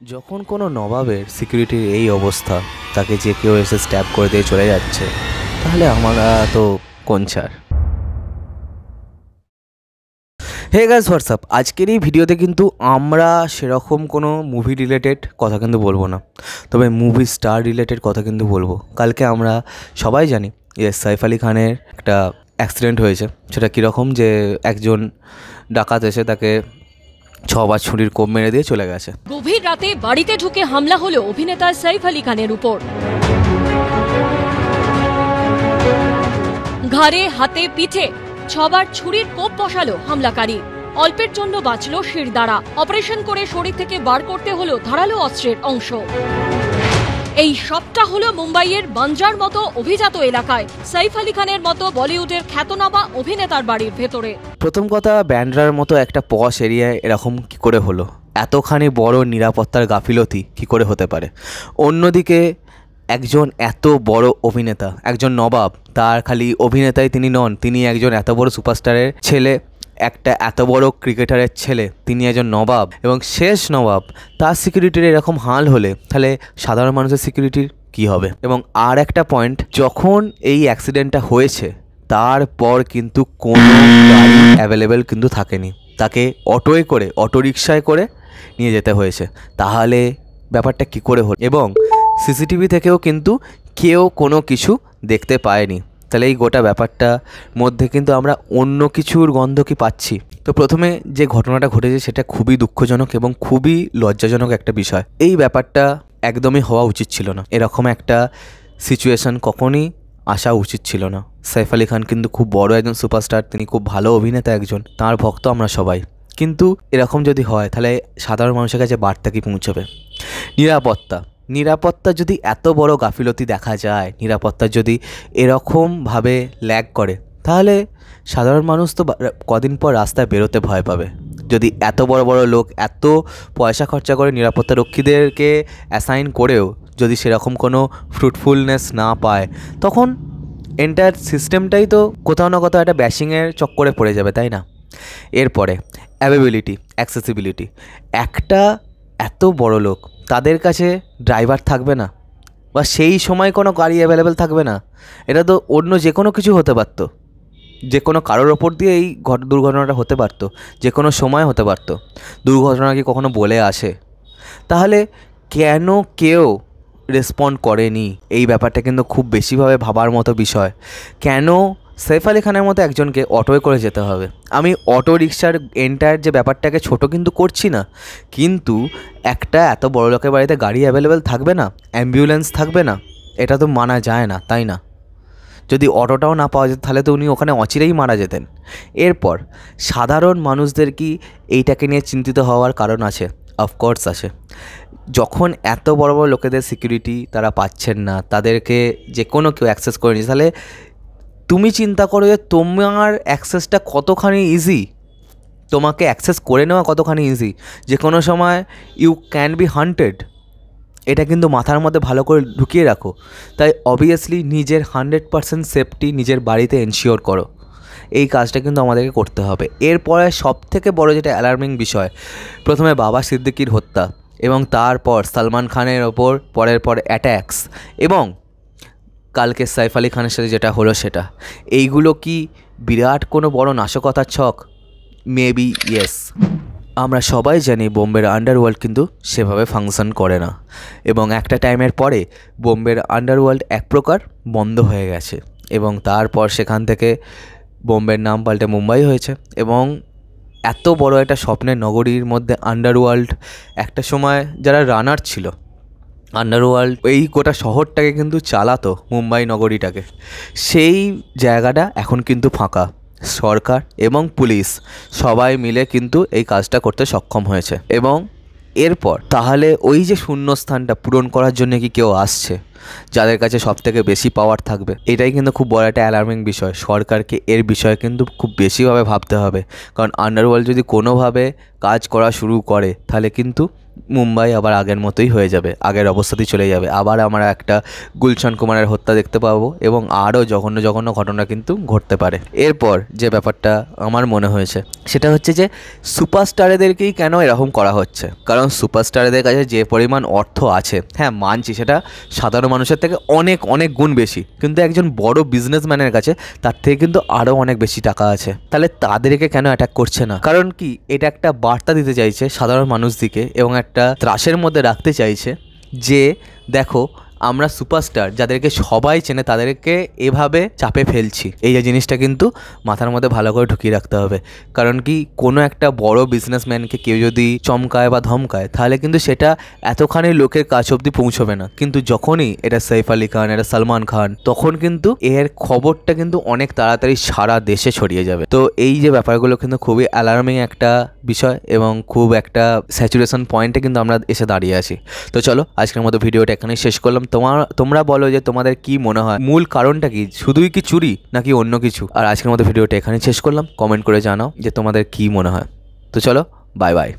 যখন কোনো নবাবের সিকিউরিটির এই অবস্থা, তাকে যে কেউ এসে স্ট্যাব করে দিয়ে চলে যাচ্ছে, তাহলে আমরা তো কোন ছাড়। Hey guys, WhatsApp. আজকের এই ভিডিওতে কিন্তু আমরা সেরকম কোনো মুভি রিলেটেড কথা কিন্তু বলবো না, তবে মুভি স্টার রিলেটেড কথা কিন্তু বলবো। কালকে আমরা সবাই জানি যে সাইফ আলি খানের একটা অ্যাক্সিডেন্ট হয়েছে। সেটা কীরকম, যে একজন ডাকাত এসে তাকে 6বার ছুরির কোপ মেরে দিয়ে চলে গেছে। গভীর রাতে বাড়িতে ঢুকে হামলা হলো অভিনেতা সাইফ আলি খানের উপর। ঘাড়ে, হাতে, পিঠে 6বার ছুরির কোপ বসালো হামলাকারী। অল্পের জন্য বাঁচল শিরদাঁড়া। অপারেশন করে শরীর থেকে বার করতে হলো ধারালো অস্ত্রের অংশ। এই সবটা হলো মুম্বাইয়ের বাঞ্জার মতো অভিজাত এলাকায় সাইফ আলি খানের মতো বলিউডের খ্যাতনামা অভিনেতার বাড়ির ভেতরে। প্রথম কথা, ব্যান্ড্রার মতো একটা পশ এরিয়ায় এরকম কি করে হলো? এতখানি বড় নিরাপত্তার গাফিলতি কি করে হতে পারে? অন্যদিকে একজন এত বড় অভিনেতা, একজন নবাব, তার খালি অভিনেতাই তিনি নন, তিনি একজন এত বড় সুপারস্টারের ছেলে, একটা এত বড় ক্রিকেটারের ছেলে, তিনি একজন নবাব এবং শেষ নবাব। তার সিকিউরিটির এরকম হাল হলে তাহলে সাধারণ মানুষের সিকিউরিটির কি হবে? এবং আর একটা পয়েন্ট, যখন এই অ্যাক্সিডেন্টটা হয়েছে তারপর কিন্তু কোনো গাড়ি অ্যাভেলেবেল কিন্তু থাকেনি, তাকে অটোয় করে, অটো রিকশায় করে নিয়ে যেতে হয়েছে। তাহলে ব্যাপারটা কি করে হলো? এবং সিসিটিভি থেকেও কিন্তু কেউ কোনো কিছু দেখতে পায়নি। তাহলে এই গোটা ব্যাপারটার মধ্যে কিন্তু আমরা অন্য কিছুর গন্ধ কি পাচ্ছি? তো প্রথমে যে ঘটনাটা ঘটেছে সেটা খুবই দুঃখজনক এবং খুবই লজ্জাজনক একটা বিষয়। এই ব্যাপারটা একদমই হওয়া উচিত ছিল না। এরকম একটা সিচুয়েশন কখনই আসা উচিত ছিল না। সাইফ আলি খান কিন্তু খুব বড় একজন সুপারস্টার, তিনি খুব ভালো অভিনেতা একজন, তার ভক্ত আমরা সবাই। কিন্তু এরকম যদি হয় তাহলে সাধারণ মানুষের কাছে বার্তা কি পৌঁছবে? নিরাপত্তা যদি এত বড় গাফিলতি দেখা যায়, নিরাপত্তা যদি এরকমভাবে ল্যাগ করে, তাহলে সাধারণ মানুষ তো কদিন পর রাস্তায় বেরোতে ভয় পাবে। যদি এত বড় বড় লোক এত পয়সা খরচা করে নিরাপত্তা রক্ষীদেরকে অ্যাসাইন করেও যদি সেরকম কোনো ফ্রুটফুলনেস না পায়, তখন এন্টায়ার সিস্টেমটাই তো কোথাও না কোথাও একটা ব্যাশিংয়ের চক্করে পড়ে যাবে, তাই না? এরপরে অ্যাভেবিলিটি, অ্যাক্সেসিবিলিটি। একটা এত বড় লোক, তাদের কাছে ড্রাইভার থাকবে না, বা সেই সময় কোনো গাড়ি অ্যাভেলেবেল থাকবে না। এটা তো অন্য যে কোনো কিছু হতে পারতো, যে কোনো কারোর ওপর দিয়ে এই দুর্ঘটনাটা হতে পারতো, যে কোনো সময় হতে পারতো। দুর্ঘটনা কি কখনো বলে আসে? তাহলে কেন কেউ রেসপন্ড করেনি? এই ব্যাপারটা কিন্তু খুব বেশিভাবে ভাবার মতো বিষয়। কেন সাইফ আলি খানের মতো একজনকে অটোয় করে যেতে হবে? আমি অটো রিক্সার এন্টায়ার যে ব্যাপারটাকে ছোট কিন্তু করছি না, কিন্তু একটা এত বড় লোকের বাড়িতে গাড়ি অ্যাভেলেবেল থাকবে না, অ্যাম্বুলেন্স থাকবে না, এটা তো মানা যায় না, তাই না? যদি অটোটাও না পাওয়া যেত তাহলে তো উনি ওখানে অচিরেই মারা যেতেন। এরপর সাধারণ মানুষদের কি এইটাকে নিয়ে চিন্তিত হওয়ার কারণ আছে? অফকোর্স আছে। যখন এত বড় বড় লোকেদের সিকিউরিটি তারা পাচ্ছেন না, তাদেরকে যে কোনো কেউ অ্যাক্সেস করে নিচ্ছে, তাহলে তুমি চিন্তা করো যে তোমার অ্যাক্সেসটা কতখানি ইজি, তোমাকে অ্যাক্সেস করে নেওয়া কতখানি ইজি। যে কোনো সময় ইউ ক্যান বি হান্টেড, এটা কিন্তু মাথার মধ্যে ভালো করে ঢুকিয়ে রাখো। তাই অবভিয়াসলি নিজের 100% সেফটি নিজের বাড়িতে এনশিওর করো। এই কাজটা কিন্তু আমাদেরকে করতে হবে। এরপরে সবথেকে বড় যেটা অ্যালার্মিং বিষয়, প্রথমে বাবা সিদ্দিকির হত্যা এবং তারপর সালমান খানের ওপর পরের পর অ্যাট্যাক্স, এবং কালকে সাইফ আলি খানের সাথে যেটা হলো সেটা, এইগুলো কি বিরাট কোনো বড় নাশকতার ছক? Maybe yes. আমরা সবাই জানি বোম্বের আন্ডারওয়ার্ল্ড কিন্তু সেভাবে ফাংশন করে না, এবং একটা টাইমের পরে বোম্বের আন্ডারওয়ার্ল্ড এক প্রকার বন্ধ হয়ে গেছে, এবং তারপর সেখান থেকে বোম্বের নাম পাল্টে মুম্বাই হয়েছে। এবং এত বড় একটা স্বপ্নের নগরীর মধ্যে আন্ডারওয়ার্ল্ড, একটা সময় যারা রানার ছিল আন্ডারওয়ার্ল্ড, এই গোটা শহরটাকে কিন্তু চালাতো, মুম্বাই নগরীটাকে, সেই জায়গাটা এখন কিন্তু ফাঁকা। সরকার এবং পুলিশ সবাই মিলে কিন্তু এই কাজটা করতে সক্ষম হয়েছে। এবং এরপর তাহলে ওই যে শূন্যস্থানটা পূরণ করার জন্য কি কেউ আসছে যাদের কাছে সবথেকে বেশি পাওয়ার থাকবে? এটাই কিন্তু খুব বড় একটা অ্যালার্মিং বিষয়। সরকারকে এর বিষয়ে কিন্তু খুব বেশিভাবে ভাবতে হবে, কারণ আন্ডারওয়ার্ল্ড যদি কোনোভাবে কাজ করা শুরু করে তাহলে কিন্তু মুম্বাই আবার আগের মতোই হয়ে যাবে, আগের অবস্থাতেই চলে যাবে। আবার আমরা একটা গুলশান কুমারের হত্যা দেখতে পাবো এবং আরও জঘন্য জঘন্য ঘটনা কিন্তু ঘটতে পারে। এরপর যে ব্যাপারটা আমার মনে হয়েছে সেটা হচ্ছে যে সুপারস্টারেদেরকেই কেন এরকম করা হচ্ছে। কারণ সুপারস্টারেদের কাছে যে পরিমাণ অর্থ আছে, হ্যাঁ মানছি সেটা সাধারণ মানুষের থেকে অনেক অনেক গুণ বেশি, কিন্তু একজন বড় বিজনেসম্যানের কাছে তার থেকে কিন্তু আরও অনেক বেশি টাকা আছে। তাহলে তাদেরকে কেন অ্যাটাক করছে না? কারণ কি এটা একটা বার্তা দিতে চাইছে সাধারণ মানুষদিকে এবং একটা ত্রাসের মধ্যে রাখতে চাইছে যে দেখো আমরা সুপারস্টার যাদেরকে সবাই চেনে তাদেরকে এভাবে চাপে ফেলছি। এই যে জিনিসটা কিন্তু মাথার মধ্যে ভালো করে ঢুকিয়ে রাখতে হবে। কারণ কি কোনো একটা বড় বিজনেসম্যানকে কেউ যদি চমকায় বা ধমকায় তাহলে কিন্তু সেটা এতখানি লোকের কাছ অবধি পৌঁছবে না, কিন্তু যখনই এটা সৈফ আলী খান, এটা সলমান খান, তখন কিন্তু এর খবরটা কিন্তু অনেক তাড়াতাড়ি সারা দেশে ছড়িয়ে যাবে। তো এই যে ব্যাপারগুলো কিন্তু খুবই অ্যালার্মিং একটা বিষয় এবং খুব একটা স্যাচুরেশন পয়েন্টে কিন্তু আমরা এসে দাঁড়িয়ে আছি। তো চলো আজকের মতো ভিডিওটা এখানেই শেষ করলাম। তোমরা বলো যে তোমাদের কি মনে হয়, মূল কারণটা কি? শুধুই কি চুরি নাকি অন্য কিছু? আর আজকের মতো ভিডিওটা এখানেই শেষ করলাম। কমেন্ট করে জানাও যে তোমাদের কি মনে হয়। তো চলো, বাই বাই।